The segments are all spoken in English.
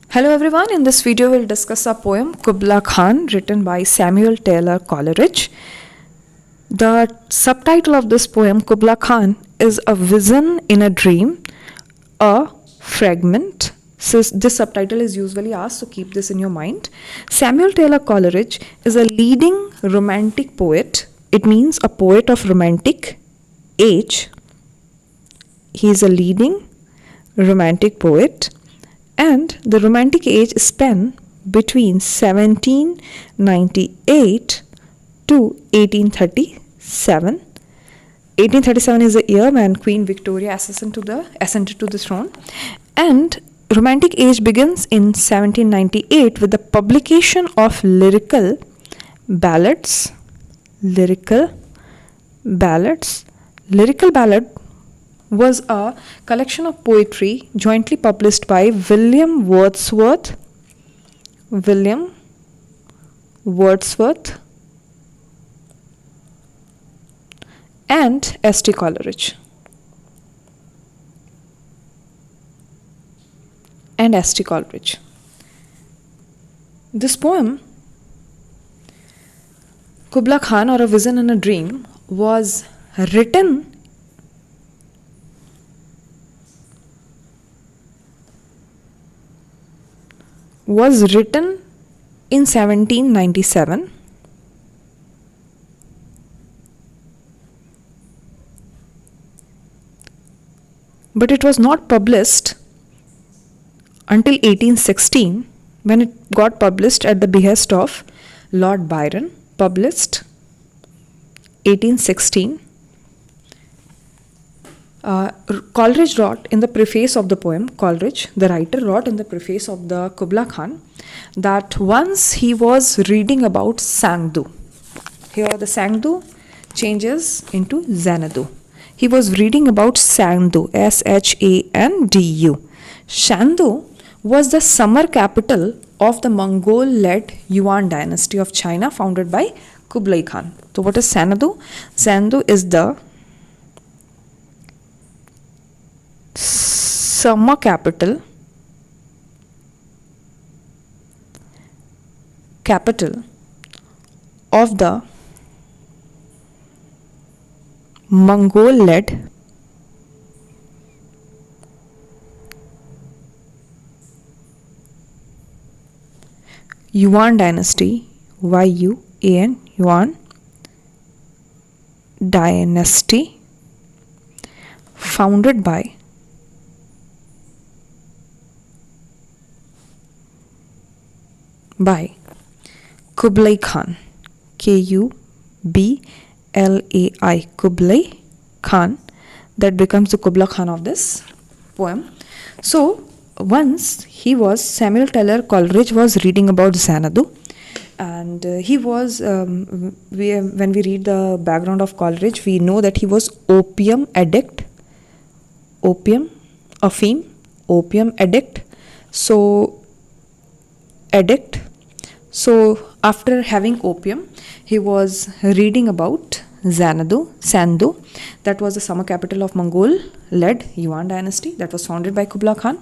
Hello everyone, in this video we'll discuss a poem Kubla Khan written by Samuel Taylor Coleridge. The subtitle of this poem Kubla Khan is A Vision in a Dream, a Fragment. So this subtitle is usually asked, so keep this in your mind. Samuel Taylor Coleridge is a leading romantic poet. It means a poet of romantic age. He is a leading romantic poet. And the Romantic age spanned between 1798 to 1837. 1837 is the year when Queen Victoria ascended to the throne. And Romantic age begins in 1798 with the publication of lyrical ballads. Lyrical ballad was a collection of poetry jointly published by William Wordsworth and S.T. Coleridge. This poem, Kubla Khan or A Vision in a Dream, was written in 1797, but it was not published until 1816, when it got published at the behest of Lord Byron. Published 1816. Coleridge wrote in the preface of the poem, the writer, wrote in the preface of the Kubla Khan that once he was reading about Sangdu. Here the Sangdu changes into Xanadu. He was reading about Sangdu, Shandu. Shandu was the summer capital of the Mongol-led Yuan dynasty of China founded by Kublai Khan. So what is Xanadu? Xanadu is the summer capital of the Mongol-led Yuan dynasty, Y-U-A-N, Yuan dynasty, founded by Kublai Khan, Kublai, Kublai Khan. That becomes the Kubla Khan of this poem. So once Samuel Taylor Coleridge was reading about Xanadu, and he was when we read the background of Coleridge, we know that he was opium addict. So after having opium, he was reading about Sandu, that was the summer capital of Mongol-led Yuan dynasty that was founded by Kubla Khan.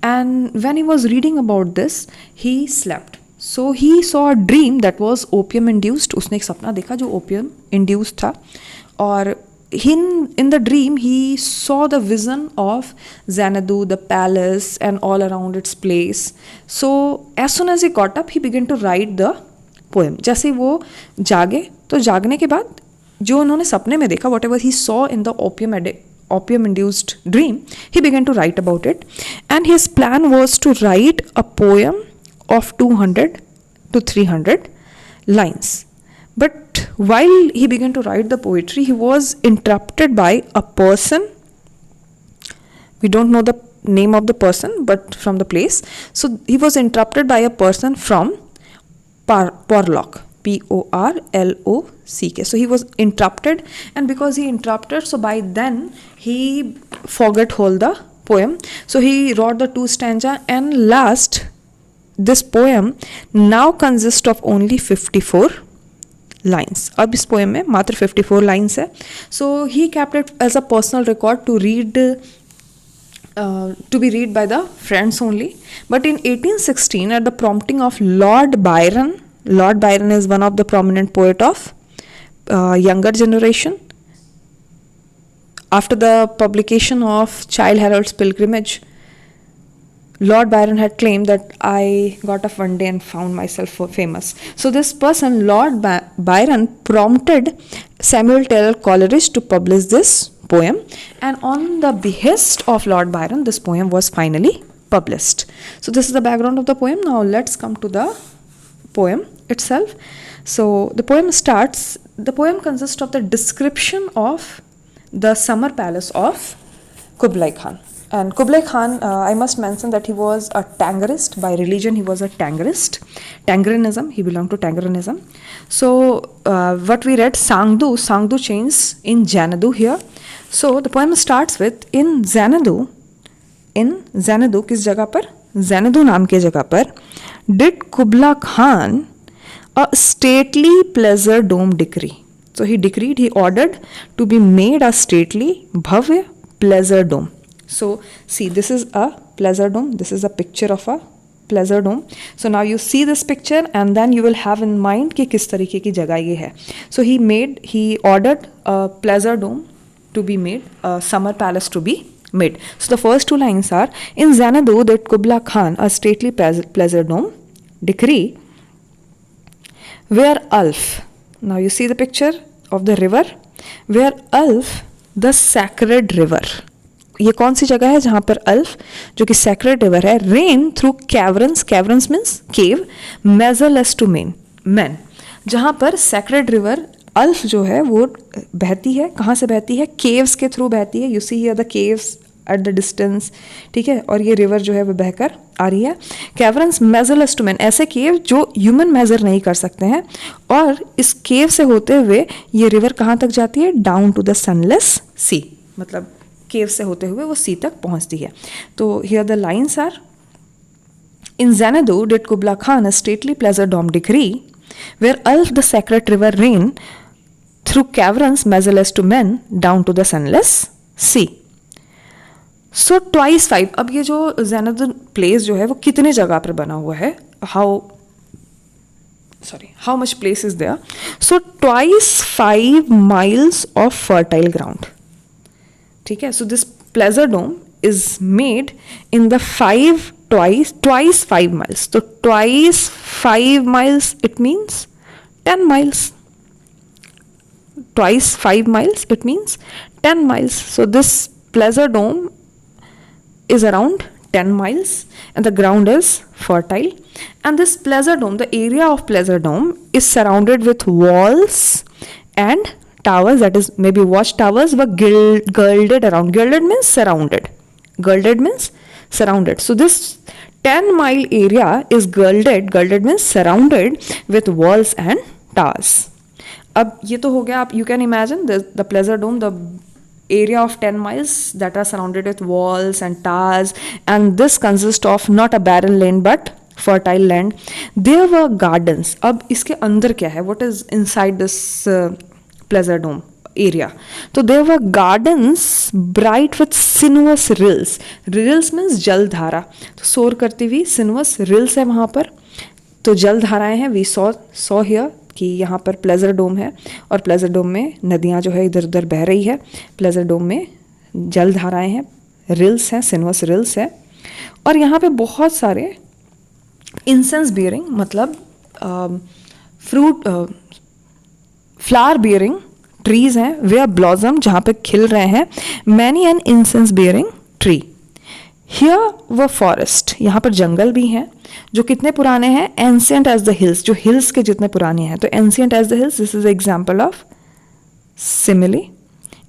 And when he was reading about this, he slept. So he saw a dream that was opium induced. उसने एक सपना देखा जो opium induced था. और in the dream, he saw the vision of Xanadu, the palace, and all around its place. So as soon as he got up, he began to write the poem. जैसे वो जागे, तो जागने के बाद जो उन्होंने सपने में देखा, whatever he saw in the opium-induced dream, he began to write about it. And his plan was to write a poem of 200 to 300 lines. But while he began to write the poetry, he was interrupted by a person. We don't know the name of the person, but from the place. So he was interrupted by a person from Porlock, Porlock. So he was interrupted, and because he interrupted, so by then he forgot whole the poem. So he wrote the 2 stanza, and last, this poem now consists of only 54 lines. अब इस poem में मात्र 54 lines है. So he kept it as a personal record to read to be read by the friends only. But in 1816, at the prompting of Lord Byron is one of the prominent poet of younger generation. After the publication of Childe Harold's Pilgrimage, Lord Byron had claimed that I got up one day and found myself famous. So this person, Lord Byron, prompted Samuel Taylor Coleridge to publish this poem, and on the behest of Lord Byron, this poem was finally published. So this is the background of the poem. Now let's come to the poem itself. So the poem consists of the description of the summer palace of Kublai Khan. And Kublai Khan, I must mention that he was a Tangarist. By religion, he was a Tangarist. Tangrenism, he belonged to Tangrenism. So, what we read, Sangdu changed in Xanadu here. So, the poem starts with, in Xanadu, किस जगह पर? Xanadu नाम के जगह पर, did Kublai Khan a stately pleasure dome decree. So, he ordered to be made a stately, bhavya pleasure dome. So see, this is a pleasure dome. This is a picture of a pleasure dome. So now you see this picture and then you will have in mind कि किस तरीके की जगह ये है. So he ordered a pleasure dome to be made, a summer palace to be made. So the first two lines are, in Xanadu did Kublai Khan a stately pleasure dome decree, where Ulf, now you see the picture of the river, where Ulf, the sacred river, ये कौन सी जगह है जहाँ पर Alph जो कि sacred river है, ran through caverns means cave, measureless to man, जहाँ पर सैक्रेड रिवर अल्फ जो है वो बहती है. कहाँ से बहती है? केव्स के थ्रू बहती है. You see here the caves at the distance, ठीक है, और ये रिवर जो है वो बहकर आ रही है. कैवर्न्स मेजरलेस टू मैन, ऐसे केव जो ह्यूमन मेजर नहीं कर सकते हैं, और इस केव से होते हुए ये रिवर कहाँ तक जाती है? डाउन टू द सनलेस सी, मतलब केव से होते हुए वो सी तक पहुंचती है. तो here the lines are, in Xanadu did Kublai Khan a stately pleasure dome decree, where Ulf the sacred river ran through caverns measureless to men down to the sunless sea. So twice 5, अब ये जो Xanadu place जो है वो कितने जगह पर बना हुआ है? How much place is there? So twice 5 miles of fertile ground. ठीक है. So this pleasure dome is made in the twice 5 miles. तो twice 5 miles it means 10 miles. Twice 5 miles it means 10 miles. So this pleasure dome is around 10 miles and the ground is fertile. And this pleasure dome, the area of pleasure dome is surrounded with walls and towers, that is maybe watch towers, were girded around. Girded means surrounded. So this 10-mile area is girded means surrounded with walls and towers. अब ये तो हो गया, आप you can imagine the pleasure dome, the area of 10 miles that are surrounded with walls and towers, and this consists of not a barren land but fertile land. There were gardens. अब इसके अंदर क्या है? What is inside this pleasure dome area? तो there were gardens bright with sinuous rills. Rills means जलधारा. तो शोर करती हुई sinuous rills है वहाँ पर, तो जलधाराएं हैं. We saw here कि यहाँ पर प्लेजर डोम है और प्लेजर डोम में नदियाँ जो है इधर उधर बह रही है. प्लेजर डोम में जलधाराएं हैं, रिल्स हैं, सिनुअस रिल्स है, और यहाँ पे बहुत सारे इंसेंस बियरिंग, मतलब फ्लावर बियरिंग ट्रीज हैं. वे ब्लॉसम, जहाँ पे खिल रहे हैं. Many an incense bearing tree. Here were forest, यहाँ पर जंगल भी हैं जो कितने पुराने हैं? एंशिएंट एज द हिल्स, जो हिल्स के जितने पुराने हैं. तो ancient as the hills, this is example of simile.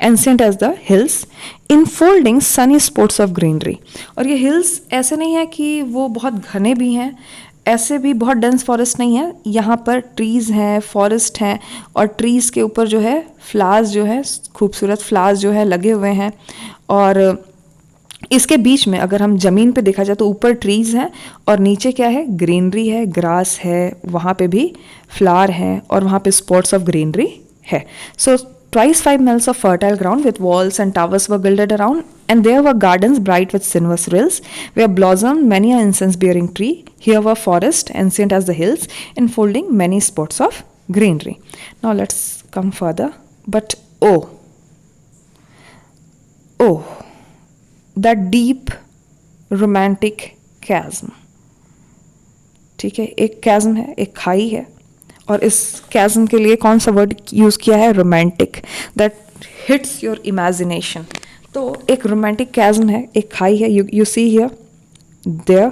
Ancient as the hills enfolding sunny spots of greenery. और ये हिल्स ऐसे नहीं है कि वो बहुत घने भी हैं, ऐसे भी बहुत डेंस फॉरेस्ट नहीं है. यहाँ पर ट्रीज़ हैं, फॉरेस्ट हैं, और ट्रीज़ के ऊपर जो है फ्लावर्स जो है, खूबसूरत फ्लावर्स जो है लगे हुए हैं. और इसके बीच में अगर हम ज़मीन पे देखा जाए तो ऊपर ट्रीज़ हैं और नीचे क्या है? ग्रीनरी है, ग्रास है, वहाँ पे भी फ्लावर हैं और वहाँ पे स्पॉट्स ऑफ ग्रीनरी है. सो twice 5 miles of fertile ground with walls and towers were built around. And there were gardens bright with silver rills, where blossomed many an incense-bearing tree. Here were forests, ancient as the hills, enfolding many spots of greenery. Now let's come further. But oh, that deep romantic chasm. ठीक है, एक chasm है, एक खाई है, और इस chasm के लिए कौन सा वर्ड यूज किया है? Romantic. That hits your imagination. तो एक रोमांटिक chasm है, एक खाई है. You see here there.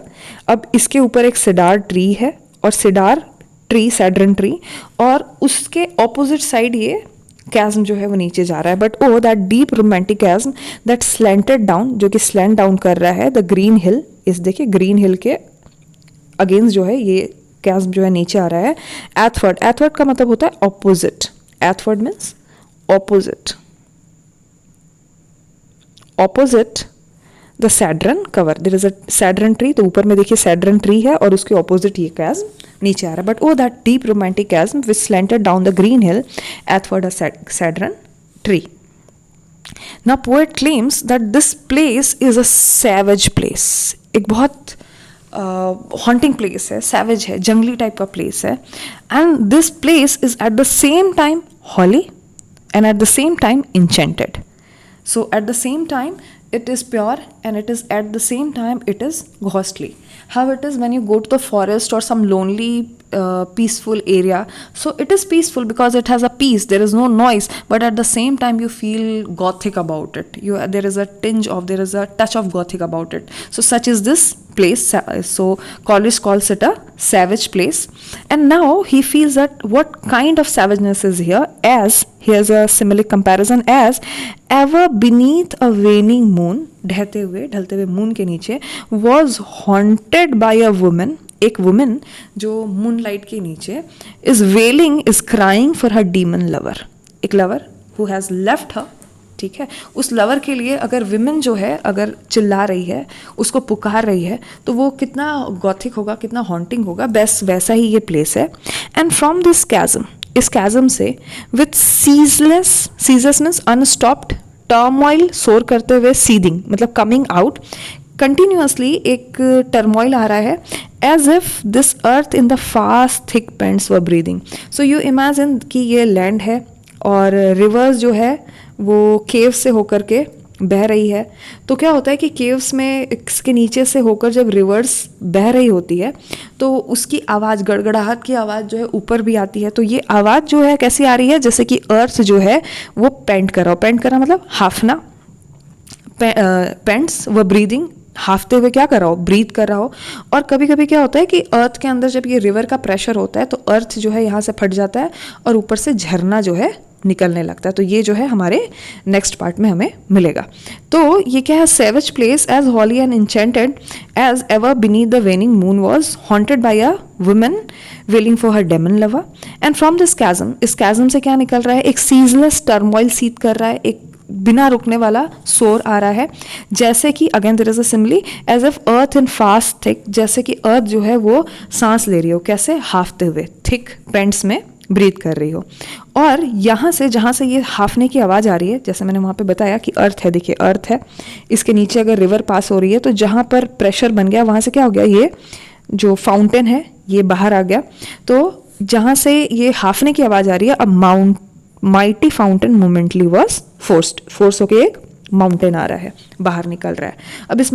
अब इसके ऊपर एक सिडार ट्री है, और सिडार ट्री, सैड्रन ट्री, और उसके ऑपोजिट साइड ये chasm जो है वो नीचे जा रहा है. But oh that deep romantic chasm that slanted down, जो कि स्लेंट डाउन कर रहा है द ग्रीन हिल. इस देखिए ग्रीन हिल के अगेंस्ट जो है ये chasm जो है नीचे आ रहा है. एथवर्ड. एथवर्ड का मतलब होता है opposite. Athwart means opposite. Opposite the cedarn cover. There is a cedarn tree. तो ऊपर में देखिए सैड्रन ट्री है, और उसके ऑपोजिट ये chasm नीचे आ रहा है. But oh that deep romantic chasm which slanted down the green hill athwart a cedarn tree. Now poet claims that this place is a savage place. एक बहुत haunting place है, savage है, जंगली टाइप का place है. And this place is at the same time holy and at the same time enchanted. So at the same time it is pure, and it is at the same time it is ghostly. How it is when you go to the forest or some lonely peaceful area, so it is peaceful because it has a peace, there is no noise, but at the same time you feel gothic about it. There is a there is a touch of gothic about it. So such is this place. So Coleridge calls it a savage place. And now he feels that what kind of savageness is here, as here's a similar comparison, as ever beneath a waning moon, ढलते हुए moon के नीचे, was haunted by a woman. एक woman जो moonlight के नीचे is wailing, is crying for her demon lover. एक lover who has left her. ठीक है, उस लवर के लिए अगर विमेन जो है अगर चिल्ला रही है, उसको पुकार रही है, तो वो कितना गॉथिक होगा, कितना हॉन्टिंग होगा. बस वैसा ही ये प्लेस है. एंड फ्रॉम दिस chasm, इस chasm से with ceaseless means unstopped, turmoil soar करते हुए, सीदिंग मतलब कमिंग आउट, कंटिन्यूसली एक टर्मोइल आ रहा है. As if this earth in the fast thick pants were breathing. So you imagine कि ये लैंड है, और रिवर्स जो है वो केव से होकर के बह रही है. तो क्या होता है कि केव्स में इसके नीचे से होकर जब रिवर्स बह रही होती है, तो उसकी आवाज़, गड़गड़ाहट की आवाज़ जो है ऊपर भी आती है. तो ये आवाज़ जो है कैसी आ रही है, जैसे कि अर्थ जो है वो पेंट कर रहा मतलब हाफना, पेंट्स व ब्रीदिंग, हाफते हुए क्या कर रहा हो, ब्रीथ कर रहा हो. और कभी कभी क्या होता है कि अर्थ के अंदर जब ये रिवर का प्रेशर होता है, तो अर्थ जो है यहाँ से फट जाता है, और ऊपर से झरना जो है निकलने लगता है. तो ये जो है हमारे नेक्स्ट पार्ट में हमें मिलेगा. तो ये क्या है, savage place as holy and enchanted as ever beneath the waning moon was haunted by a woman wailing for her demon lover. And from this chasm, इस chasm से क्या निकल रहा है, एक सीजलेस टर्मोइल सीथ कर रहा है, एक बिना रुकने वाला शोर आ रहा है. जैसे कि again there is a simile, as if earth in fast thick, जैसे कि अर्थ जो है वो सांस ले रही हो, कैसे, हाफते हुए, थिक पेंट्स में ब्रीथ कर रही हो. और यहाँ से जहाँ से ये हाफने की आवाज़ आ रही है, जैसे मैंने वहाँ पे बताया कि अर्थ है, देखिए अर्थ है, इसके नीचे अगर रिवर पास हो रही है, तो जहाँ पर प्रेशर बन गया वहाँ से क्या हो गया, ये जो फाउंटेन है ये बाहर आ गया. तो जहाँ से ये हाफने की आवाज़ आ रही है, अब mighty fountain momentarily was force होके एक माउंटेन आ रहा है, बाहर निकल रहा है. अब इस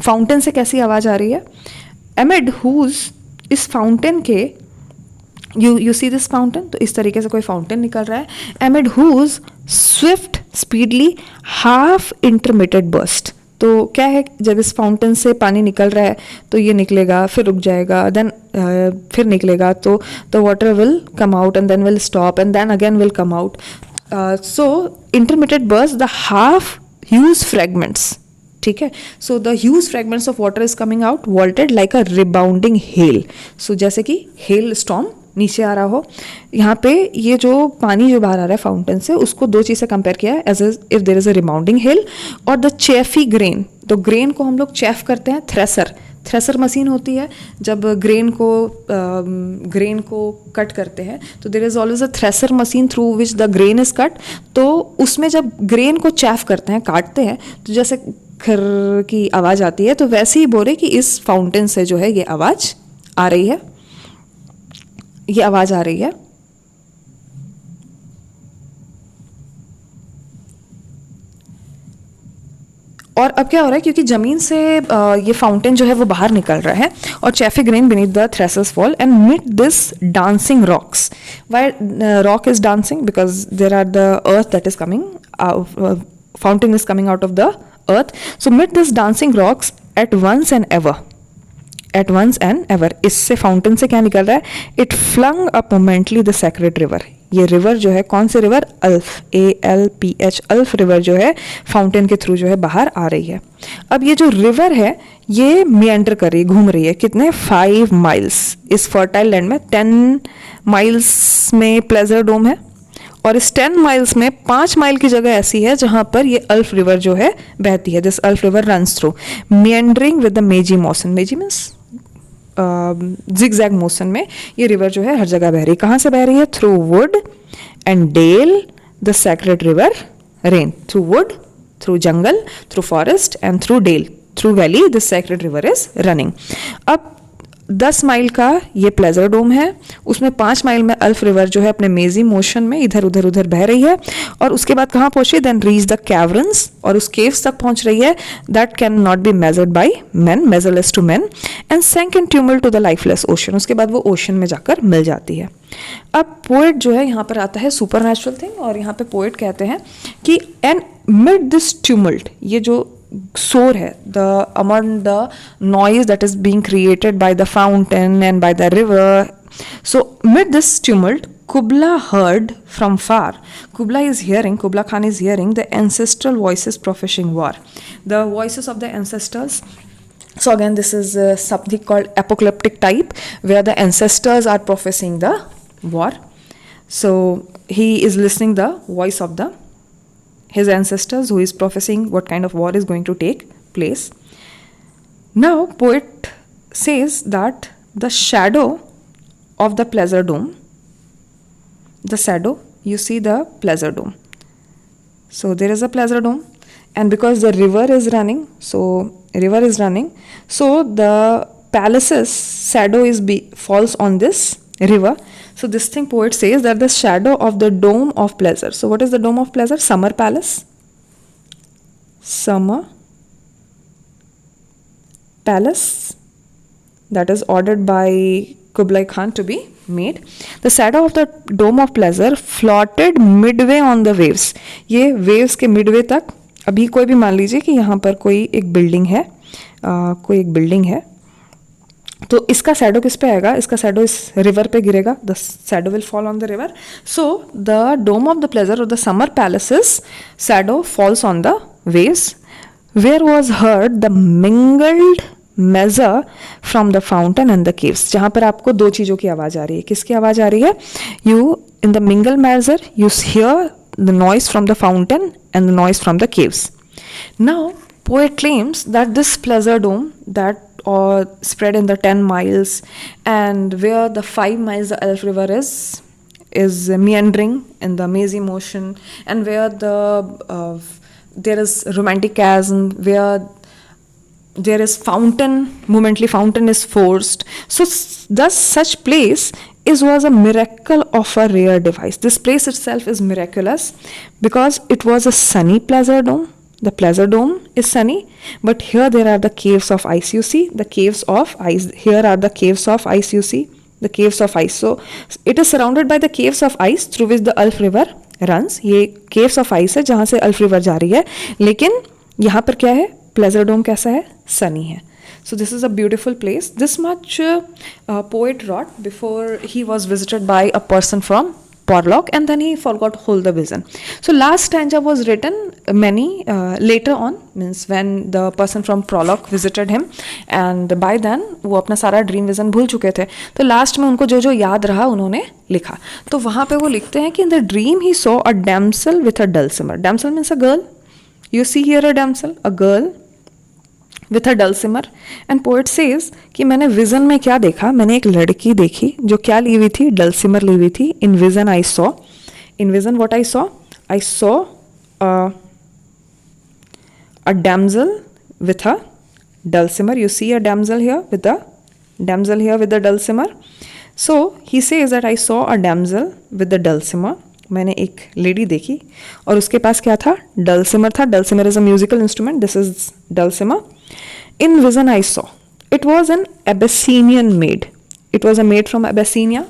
फाउंटेन से कैसी आवाज़ आ रही है, एमिड हुज, इस फाउंटेन के, यू सी दिस फाउंटेन, तो इस तरीके से कोई फाउंटेन निकल रहा है. Amid whose swift speedly half intermitted burst. तो क्या है, जब इस फाउंटेन से पानी निकल रहा है, तो ये निकलेगा, फिर रुक जाएगा, देन फिर निकलेगा, तो the water will come out and then will stop and then again will come out. So intermitted burst, the half huge fragments. ठीक है, so the huge fragments of water is coming out vaulted like a rebounding hail. So जैसे कि hello storm नीचे आ रहा हो. यहाँ पे ये जो पानी जो बाहर आ रहा है फाउंटेन से, उसको दो चीज़ से कंपेयर किया है, as if there is a rebounding hill और द चेफी ग्रेन. तो ग्रेन को हम लोग चेफ करते हैं, थ्रेसर, थ्रेसर मशीन होती है, जब ग्रेन को कट करते हैं तो there is always a thresher machine through which the grain is cut. तो उसमें जब ग्रेन को चैफ करते हैं, काटते हैं, तो जैसे खर की आवाज़ आती है, तो वैसे ही बोल रहे कि इस फाउंटेन से जो है ये आवाज़ आ रही है, ये आवाज़ आ रही है। और अब क्या हो रहा है, क्योंकि ज़मीन से ये फाउंटेन जो है वो बाहर निकल रहा है और chaffy grain beneath the threshers fall and meet this dancing rocks. Why rock is dancing? Because there are the earth that is coming, fountain is coming out of the earth. So meet this dancing rocks at once and ever, at once and ever. इससे fountain से क्या निकल रहा है? It flung up momently the sacred river. ये river जो है, कौन से रिवर? अल्फ, ALPH, अल्फ रिवर जो है फाउंटेन के थ्रू जो है बाहर आ रही है। अब ये जो रिवर है ये मिएंडर कर रही है, घूम रही है, कितने? 5 माइल्स इस फर्टाइल लैंड में। 10 माइल्स में प्लेजर डोम है और इस 10 माइल्स में 5 माइल की जगह ऐसी है जहाँ पर ये अल्फ रिवर जो है बहती है। This Alph river runs through meandering with the mazy motion. Mazy means zigzag motion में ये रिवर जो है हर जगह बह रही है। कहाँ से बह रही है? Through wood and dale the sacred river ran. Through wood, through jungle, through forest and through dale, through valley this sacred river is running. अब 10 माइल का ये प्लेजर डोम है, उसमें 5 माइल में अल्फ रिवर जो है अपने मेजी मोशन में इधर उधर उधर बह रही है। और उसके बाद कहाँ पहुंची? देन रीच द कैवर्न्स, और उस केव्स तक पहुंच रही है that can not be measured by man, measureless to man, and sank in tumult to the lifeless ocean. उसके बाद वो ओशन में जाकर मिल जाती है। अब पोएट जो है यहाँ पर आता है सुपर नेचुरल थिंग, और यहाँ पे पोएट कहते हैं कि एंड मिड दिस ट्यूमल्ट, ये जो शोर है, the among the noise that is being created by the fountain and by the river, so mid this tumult Kubla heard from far. Kubla Khan is hearing the ancestral voices professing war, the voices of the ancestors. So again this is something called apocalyptic type, where the ancestors are professing the war. So he is listening the voice of his ancestors, who is prophesying what kind of war is going to take place. Now poet says that the shadow of the pleasure dome, the shadow, you see the pleasure dome, so there is a pleasure dome, and because the river is running, so the palace's shadow falls on this river. So this thing poet says that the shadow of the dome of pleasure. So what is the dome of pleasure? Summer palace. Summer palace that is ordered by Kublai Khan to be made. The shadow of the dome of pleasure floated midway on the waves. ये waves के midway तक, अभी कोई भी मान लीजिए कि यहाँ पर कोई एक बिल्डिंग है, तो इसका शैडो किस पे आएगा? इसका शैडो इस रिवर पे गिरेगा, the shadow will fall on the river. So the dome of the pleasure और the summer palace's shadow falls on the waves. Where was heard the mingled measure from the fountain and the caves. जहाँ पर आपको दो चीज़ों की आवाज़ आ रही है. किसकी आवाज़ आ रही है? You in the mingle measure you hear the noise from the fountain and the noise from the caves. Now, poet claims that this pleasure dome that spread in the 10 miles and where the 5 miles the Elf River is meandering in the mazy motion, and where there is romantic chasm, where there is fountain, momently fountain is forced. So thus such place was a miracle of a rare device. This place itself is miraculous because it was a sunny pleasure dome. The pleasure dome is sunny, but here there are the caves of ice. You see the caves of ice. Here are the caves of ice. You see the caves of ice. So it is surrounded by the caves of ice through which the Elf River runs. ये caves of ice है जहाँ से Elf River जा रही है. लेकिन यहाँ पर क्या है? Pleasure dome कैसा है? Sunny है. So this is a beautiful place. This much poet wrote before he was visited by a person from Porlock, and then he forgot whole the vision. So last stanza was written many later on, means when the person from Porlock visited him, and by then वो अपना सारा dream vision भूल चुके थे. तो last में उनको जो जो याद रहा उन्होंने लिखा. तो वहाँ पे वो लिखते हैं कि in the dream he saw a damsel with a dulcimer. Damsel means a girl. You see here a damsel, a girl with a dulcimer. And poet says कि मैंने विजन में क्या देखा, मैंने एक लड़की देखी जो क्या ली हुई थी, डलसिमर ली हुई थी. इन vision I saw, in vision what I saw a damsel with a dulcimer. You see a damsel here with the dulcimer. So he says that I saw a damsel with the dulcimer. मैंने एक lady देखी और उसके पास क्या था, dulcimer था. Dulcimer is a musical instrument. This is dulcimer. In vision I saw, it was an Abyssinian maid. It was a maid from Abyssinia.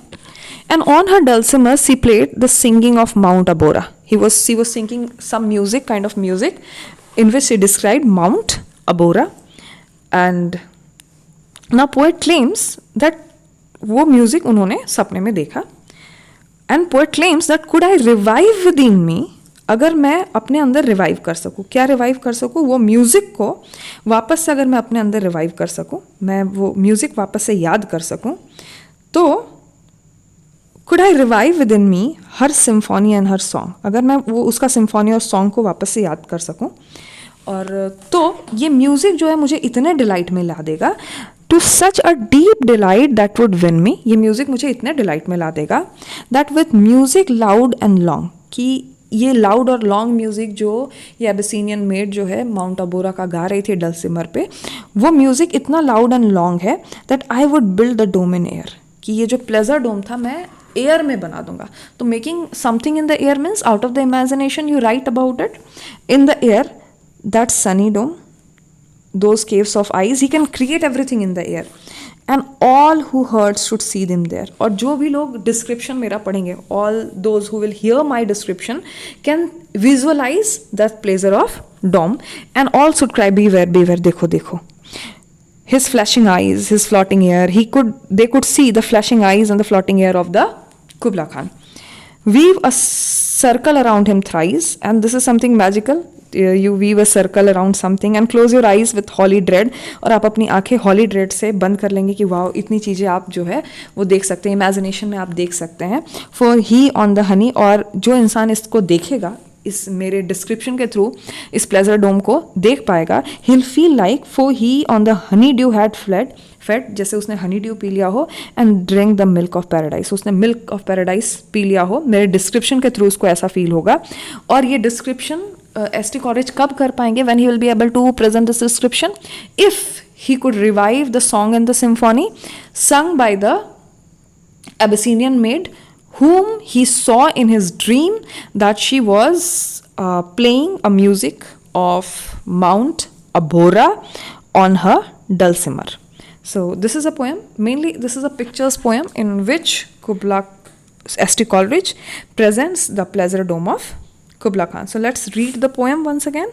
And on her dulcimer she played the singing of Mount Abora. She was singing some music, kind of music, in which she described Mount Abora. And now poet claims that वो music उन्होंने सपने में देखा. And poet claims that could I revive within me, अगर मैं अपने अंदर revive कर सकूँ. क्या रिवाइव कर सकूँ, वो म्यूज़िक को वापस से अगर मैं अपने अंदर रिवाइव कर सकूँ, मैं वो म्यूज़िक वापस से याद कर सकूँ, तो could I revive within me her symphony and her song, अगर मैं वो उसका सिम्फोनी और सॉन्ग को वापस से याद कर सकूँ. और तो ये म्यूज़िक जो है मुझे इतने डिलाइट में ला देगा, to such a deep delight that would win me. ये म्यूज़िक मुझे इतने डिलाइट में ला देगा that with music loud and long, कि ये लाउड और लॉन्ग म्यूज़िक जो ये एबिसिनियन मेड जो है माउंट अबोरा का गा रही थी डलसिमर पे, वो म्यूज़िक इतना लाउड एंड लॉन्ग है that I would build the dome in air, कि ये जो प्लेजर डोम था मैं एयर में बना दूंगा. तो making something in the air means out of the imagination you write about it in the air. That sunny dome, those caves of ice, he can create everything in the air and all who heard should see them there. और जो भी लोग description मेरा पढ़ेंगे, all those who will hear my description can visualize the pleasure of dome and all should cry beware beware, देखो देखो. His flashing eyes, his floating air, they could see the flashing eyes and the floating air of the Kubla Khan. Weave a circle around him thrice, and this is something magical. You weave a circle around something and close your eyes with holy dread. और आप अपनी आंखें holy dread से बंद कर लेंगे कि वाह इतनी चीज़ें आप जो है वो देख सकते हैं, इमेजिनेशन में आप देख सकते हैं. For he on the honey, और जो इंसान इसको देखेगा, इस मेरे डिस्क्रिप्शन के थ्रू इस प्लेजर डोम को देख पाएगा, he'll feel like for he on the honey dew had fed, जैसे उसने हनी ड्यू पी लिया हो, and drink the milk of paradise, उसने मिल्क ऑफ पैराडाइज पी लिया हो. मेरे डिस्क्रिप्शन के थ्रू उसको ऐसा फील होगा. और ये डिस्क्रिप्शन एस.टी. कॉलेज कब कर पाएंगे, when he will be able to present this description, if he could revive the song and the symphony sung by the Abyssinian maid whom he saw in his dream that she was playing a music of Mount Abora on her dulcimer. So this is a poem, mainly this is a pictures poem in which S.T. Coleridge presents the pleasure dome of Kubla Khan. So let's read the poem once again.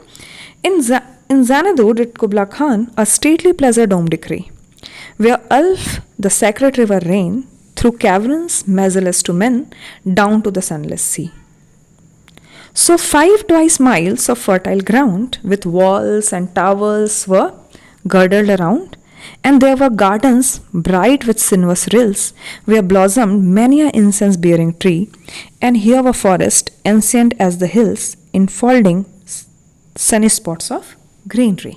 In Xanadu did Kubla Khan a stately pleasure dome decree, where Ulf the sacred river ran through caverns measureless to men down to the sunless sea. So 5 twice miles of fertile ground with walls and towers were girdled around, and there were gardens bright with sinuous rills, where blossomed many a incense-bearing tree, and here were forests ancient as the hills, enfolding sunny spots of greenery.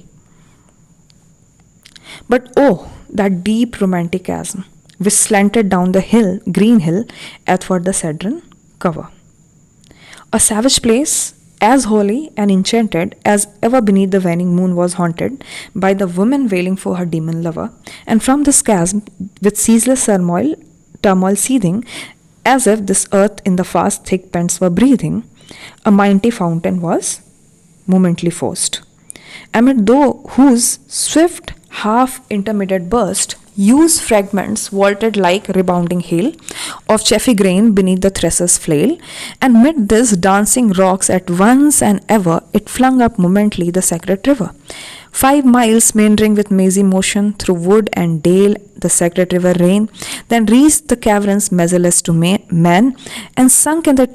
But oh, that deep romantic chasm which slanted down the green hill athwart the cedron cover. A savage place, as holy and enchanted as ever beneath the waning moon was haunted by the woman wailing for her demon lover, and from this chasm with ceaseless turmoil seething, as if this earth in the fast thick pents were breathing, a mighty fountain was momently forced, amid whose swift half intermittent burst huge fragments vaulted like rebounding hail of chaffy grain beneath the thresher's flail, and mid this dancing rocks at once and ever it flung up momently the sacred river. 5 miles meandering with mazy motion through wood and dale the sacred river ran, then reached the caverns measureless to man, and sunk in the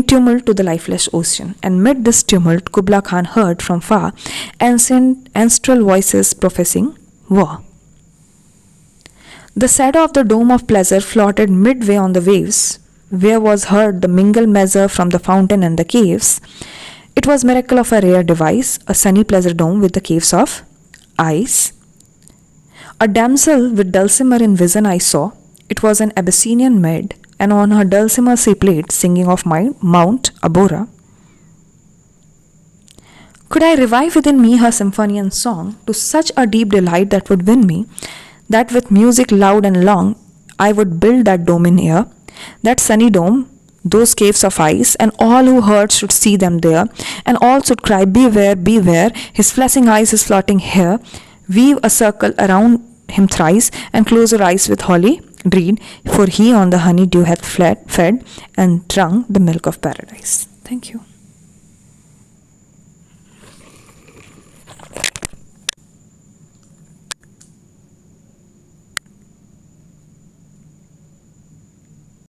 tumult to the lifeless ocean. And mid this tumult Kubla Khan heard from far ancestral voices professing war. The shadow of the dome of pleasure floated midway on the waves, where was heard the mingled measure from the fountain and the caves. It was miracle of a rare device, a sunny pleasure dome with the caves of eyes. A damsel with dulcimer in vision I saw. It was an Abyssinian maid, and on her dulcimer she played, singing of Mount Abora. Could I revive within me her symphony and song to such a deep delight that would win me, that with music loud and long I would build that dome in air, that sunny dome, those caves of ice, and all who heard should see them there, and all should cry, Beware, beware, his flashing eyes is floating here. Weave a circle around him thrice, and close your eyes with holly reed, for he on the honey dew hath fed and drunk the milk of paradise. Thank you.